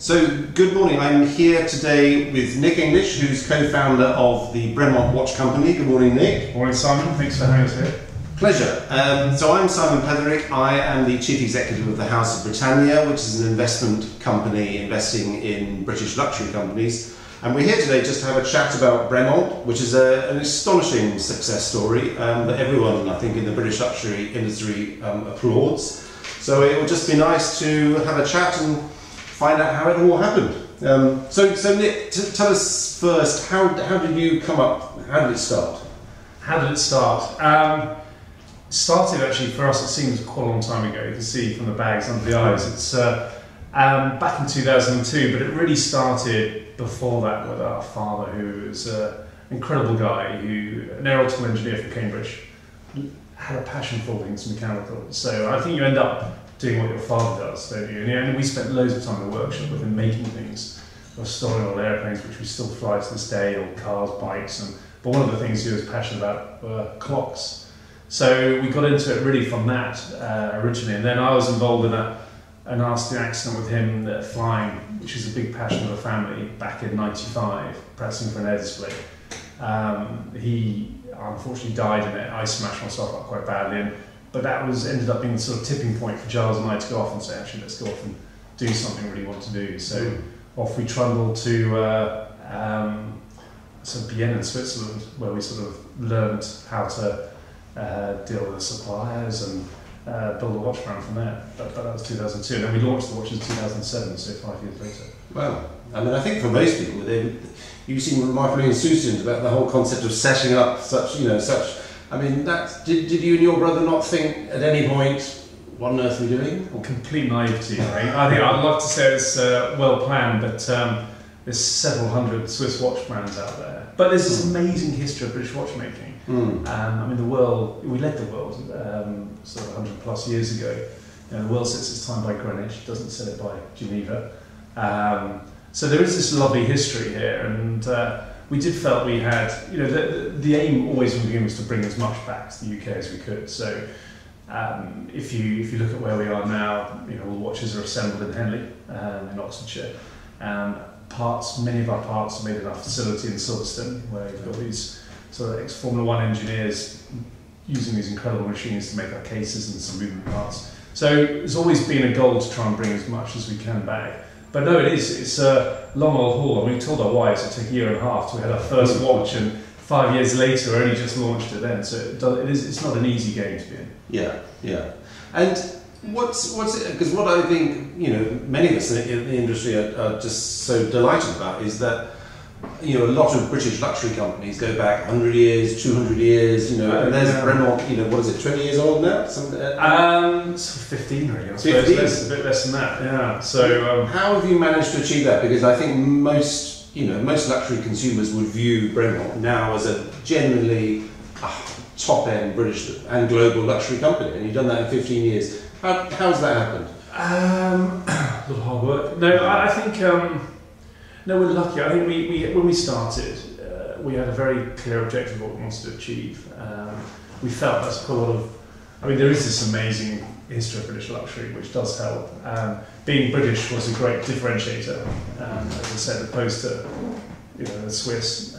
So, good morning. I'm here today with Nick English, who's co-founder of the Bremont Watch Company. Good morning, Nick. Morning, Simon. Thanks for having us here. Pleasure. So I'm Simon Petherick. I am the Chief Executive of the House of Britannia, which is an investment company investing in British luxury companies. And we're here today just to have a chat about Bremont, which is an astonishing success story that everyone, I think, in the British luxury industry applauds. So it will just be nice to have a chat and find out how it all happened. So Nick, tell us first, how did you come up? How did it start? How did it start? Started actually for us. It seems quite a long time ago. You can see from the bags under the eyes. It's back in 2002, but it really started before that with our father, who was an incredible guy, an aeronautical engineer from Cambridge, had a passion for all things mechanical. So I think you end up doing what your father does, don't you? And we spent loads of time in the workshop with him making things. Or storing all airplanes, which we still fly to this day, or cars, bikes, but one of the things he was passionate about were clocks. So we got into it really from that originally, and then I was involved in a nasty accident with him flying, which is a big passion of the family, back in '95, practicing for an air display. He unfortunately died in it. I smashed myself up quite badly, but that ended up being the sort of tipping point for Giles and I to go off and say, actually, let's go off and do something we really want to do. So off we trundled to Bienne in Switzerland, where we sort of learned how to deal with the suppliers and build a watch brand from there. But that was 2002, and then we launched the watch in 2007, so 5 years later. Well, I mean, I think for most people, you seem remarkably enthusiastic about the whole concept of setting up such. I mean, did you and your brother not think at any point, what on earth are we doing? Or? Complete naivety, right? I think I'd love to say it's well planned, but there's several hundred Swiss watch brands out there. But there's this amazing history of British watchmaking. I mean, we led the world sort of 100 plus years ago. The world sets its time by Greenwich, doesn't set it by Geneva. So there is this lovely history here, and we did felt we had, the aim always from the beginning was to bring as much back to the UK as we could. So if you look at where we are now, all the watches are assembled in Henley, in Oxfordshire. Many of our parts are made in our facility in Silverstone, where you've got these sort of ex-Formula 1 engineers using these incredible machines to make our cases and some movement parts. So it's always been a goal to try and bring as much as we can back. But no, it's a long old haul. I mean, we told our wives it took a year and a half till we had our first watch, and 5 years later we only just launched it then. So it's not an easy game to be in. Yeah. And what's it? Because what I think many of us in the industry are just so delighted about is that a lot of British luxury companies go back 100 years, 200 years, and there's Bremont, what is it, 20 years old now? Sort of 15 really, I suppose, a bit less than that, yeah. So how have you managed to achieve that? Because I think most luxury consumers would view Bremont now as a genuinely top-end British and global luxury company, and you've done that in 15 years. How's that happened? A lot of hard work. No, I think... No, we're lucky. I think when we started, we had a very clear objective of what we wanted to achieve. We felt that's quite a lot of... I mean, there is this amazing history of British luxury, which does help. Being British was a great differentiator, as I said, opposed to the Swiss,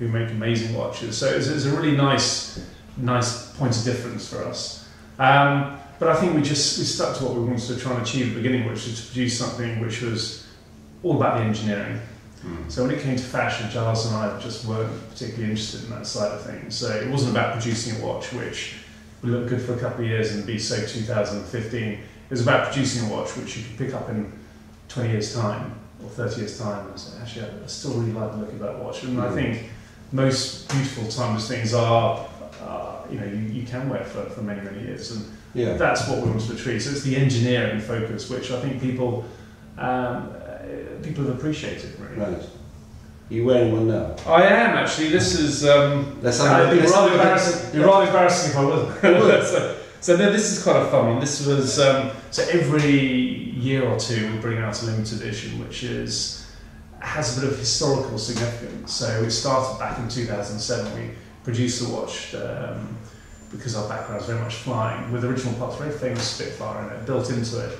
who make amazing watches. So it's a really nice point of difference for us. But I think we stuck to what we wanted to try and achieve at the beginning, which was to produce something which was all about the engineering. So when it came to fashion, Giles and I just weren't particularly interested in that side of things. So it wasn't about producing a watch which would look good for a couple of years and be, say, 2015. It was about producing a watch which you could pick up in 20 years' time or 30 years' time and say, actually, I still really like the look of that watch. And I think most beautiful, timeless things are, you can wear for many, many years. And that's what we wanted to achieve. So it's the engineering focus, which I think people have appreciated, really. Right. Are you wearing one now? I am, actually. This is... it'd be rather embarrassing if I wasn't. So no, this is quite a fun one. This was... so every year or two we bring out a limited edition, which has a bit of historical significance. So it started back in 2007. We produced the watch because our background is very much flying, with original parts, very famous Spitfire in it, built into it.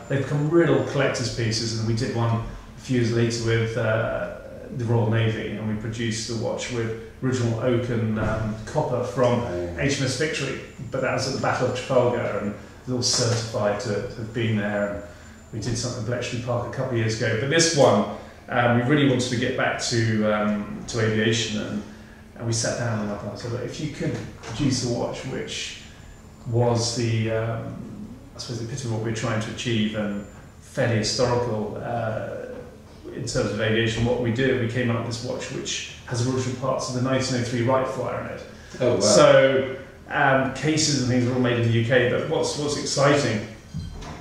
They've become real collector's pieces, and we did one a few years later with the Royal Navy, and we produced the watch with original oak and copper from HMS Victory, but that was at the Battle of Trafalgar, and it was all certified to have been there. And we did something at Bletchley Park a couple of years ago, but this one we really wanted to get back to aviation, and we sat down and I said, if you could produce a watch which was the I suppose the epitome of what we were trying to achieve and fairly historical in terms of aviation, what we did, we came up with this watch which has original parts of the 1903 Wright Flyer in it. Oh wow! So cases and things are all made in the UK, but what's exciting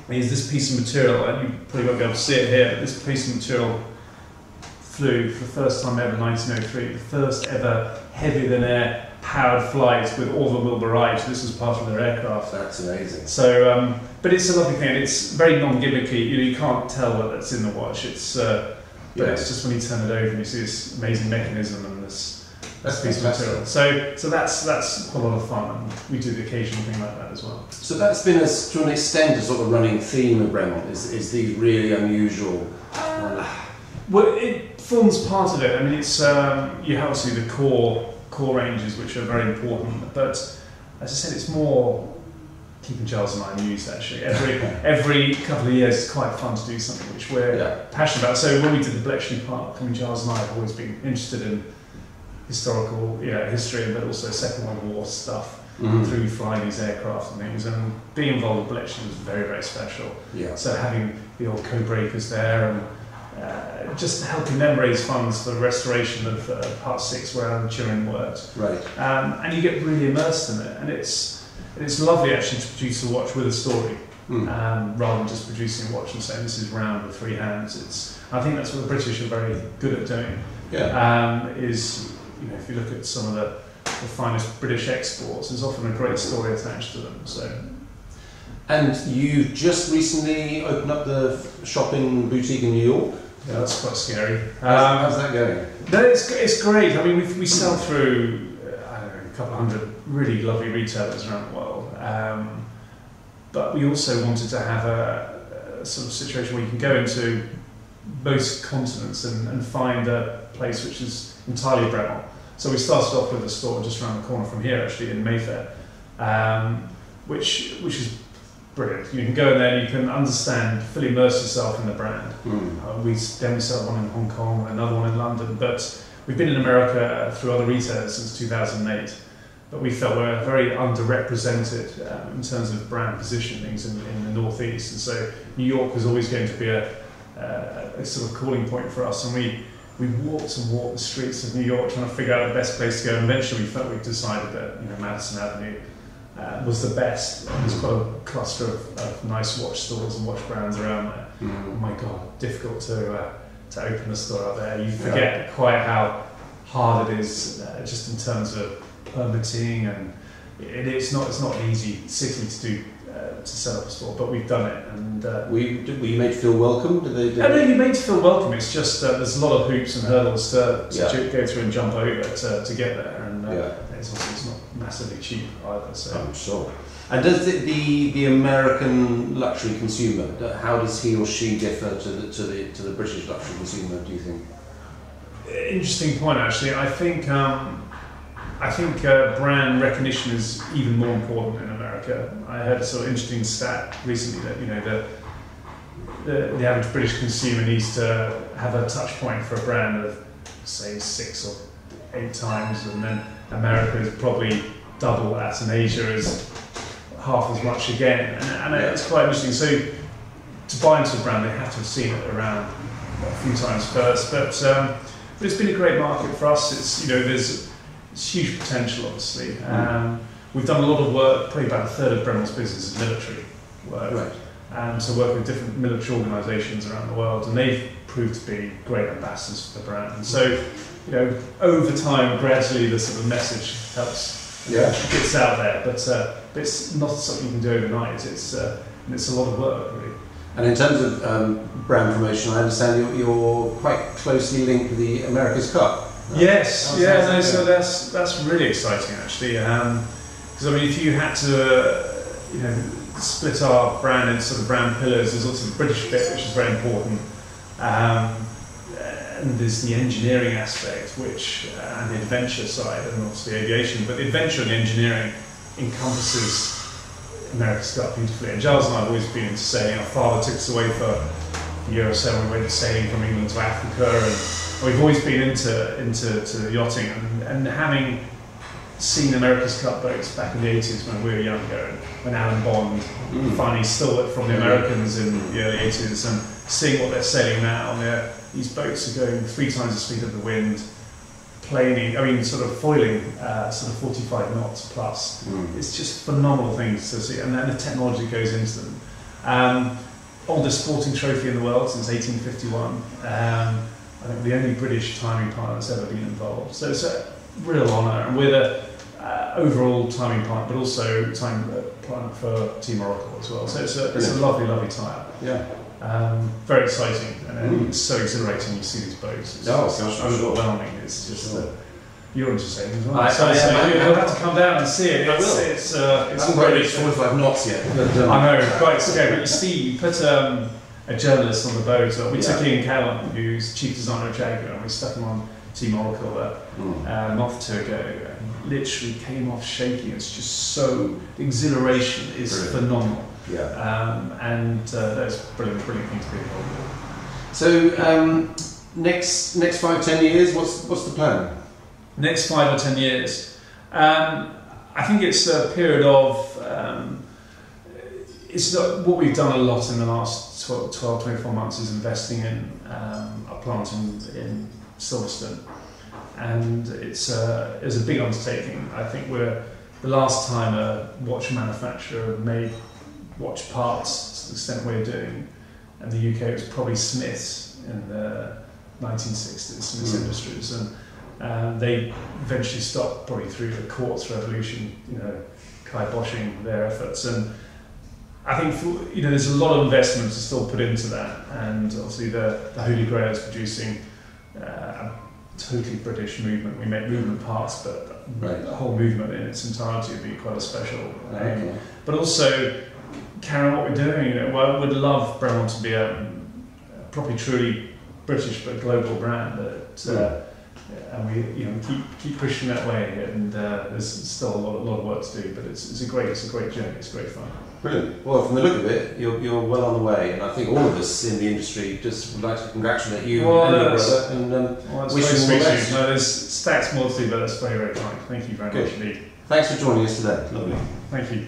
is this piece of material, and you probably won't be able to see it here, but this piece of material flew for the first time ever in 1903, the first ever heavier-than-air powered flight with all the Wilbur Wright. This was part of their aircraft. That's amazing. So, but it's a lovely thing. It's very non-gimmicky. You can't tell that's in the watch. It's it's just when you turn it over and you see this amazing mechanism and this piece of material. So that's quite a lot of fun, and we do the occasional thing like that as well. So that's been, to an extent, a sort of running theme of Bremont. Is these really unusual? Well, it forms part of it. I mean, it's you have obviously the core ranges, which are very important, but as I said, it's more keeping Giles and I amused, actually. Every couple of years it's quite fun to do something which we're passionate about. So when we did the Bletchley Park, I mean, Giles and I have always been interested in historical history, but also Second World War stuff through flying these aircraft and things, and being involved with Bletchley was very, very special. So having the old code breakers there and just helping them raise funds for the restoration of Part 6 where Alan Turing worked. Right. And you get really immersed in it, and it's lovely actually to produce a watch with a story, rather than just producing a watch and saying this is round with 3 hands. I think that's what the British are very good at doing. Is if you look at some of the finest British exports, there's often a great story attached to them. So. And you just recently opened up the shopping boutique in New York. Yeah, that's quite scary. How's that going? No, it's great. I mean, we sell through a couple of hundred really lovely retailers around the world, but we also wanted to have a sort of situation where you can go into most continents and find a place which is entirely Bremont. So we started off with a store just around the corner from here, actually in Mayfair, which is brilliant. You can go in there and you can understand, fully immerse yourself in the brand. We sell one in Hong Kong, another one in London, but we've been in America through other retailers since 2008. But we felt we're very underrepresented in terms of brand positionings in the Northeast, and so New York was always going to be a sort of calling point for us. And we walked the streets of New York trying to figure out the best place to go, and eventually we felt we decided that Madison Avenue was the best. There's quite a cluster of nice watch stores and watch brands around there. Oh my God, difficult to open a store out there. You forget quite how hard it is, just in terms of permitting, and it's not an easy city to do to set up a store. But we've done it, and were you made to feel welcome? No, you're made to feel welcome. It's just there's a lot of hoops and hurdles to go through and jump over to get there, and it's not massively cheap either. So I'm sure. And does the American luxury consumer, how does he or she differ to the British luxury consumer, do you think? Interesting point, actually. I think brand recognition is even more important in America. I heard a sort of interesting stat recently that the average British consumer needs to have a touch point for a brand of, say, 6 or 8 times, and then America is probably double that, and Asia is half as much again. And it's quite interesting. So to buy into a brand, they have to have seen it around a few times first. But it's been a great market for us. There's huge potential, obviously. We've done a lot of work. Probably about a third of Bremont's business is military work. Right. So work with different military organisations around the world, and they've proved to be great ambassadors for the brand. And so, over time, gradually, the sort of message helps gets out there. But it's not something you can do overnight. It's a lot of work, really. And in terms of brand promotion, I understand you're quite closely linked with the America's Cup. Yes, so that's really exciting, actually. Because I mean, if you had to, split our brand into sort of brand pillars, there's also the British bit, which is very important. And there's the engineering aspect, and the adventure side, and obviously aviation. But the adventure and the engineering encompasses America's Cup beautifully. And Giles and I have always been into sailing. Our father took us away for a year or so. We went sailing from England to Africa, and we've always been into yachting. And having seen America's Cup boats back in the 80s when we were younger, and when Alan Bond finally stole it from the Americans in the early 80s, and seeing what they're sailing now, and these boats are going 3 times the speed of the wind, planing, sort of foiling sort of 45 knots plus. It's just phenomenal things to see, and then the technology that goes into them. Oldest sporting trophy in the world since 1851. I think the only British timing partner that's ever been involved. So it's a real honour, and we're the overall timing partner, but also time partner for Team Oracle as well. So it's a lovely, lovely tie-up. Yeah. Very exciting, and it's so exhilarating. You see these boats. It's overwhelming. It's just you're into sailing as well. You'll have to come down and see it. It's I haven't quite reached 45 knots yet. But, I know, quite scary. But you put a journalist on the boat. We took Ian Callum, who's chief designer of Jaguar, and we stuck him on Team Oracle a month or two ago, and literally came off shaking. It's just so, the exhilaration is phenomenal. Yeah. And that's a brilliant thing to be involved with. So next 5-10 years, what's the plan? Next 5 or 10 years, I think it's a period of it's not, what we've done a lot in the last 12-24 months is investing in a plant in Silverstone, and it's a big undertaking. I think we're the last time a watch manufacturer made watch parts to the extent we're doing, and the UK was probably Smiths in the 1960s, Smiths Industries, and they eventually stopped probably through the quartz revolution, kiboshing their efforts. And I think there's a lot of investment to still put into that, and obviously the Holy Grail is producing a totally British movement. We make movement parts, but the whole movement in its entirety would be quite a special aim. But also carry on what we're doing. I would love Bremont to be a probably truly British but global brand. And we keep pushing that way. And there's still a lot of work to do. But it's a great journey. It's great fun. Brilliant. Well, from the look of it, you're well on the way, and I think all of us in the industry just would like to congratulate you and your brother, and wish you all the best. No, there's stacks more to do, but that's very, very kind. Thank you very much indeed. Thanks for joining us today. Lovely. Thank you.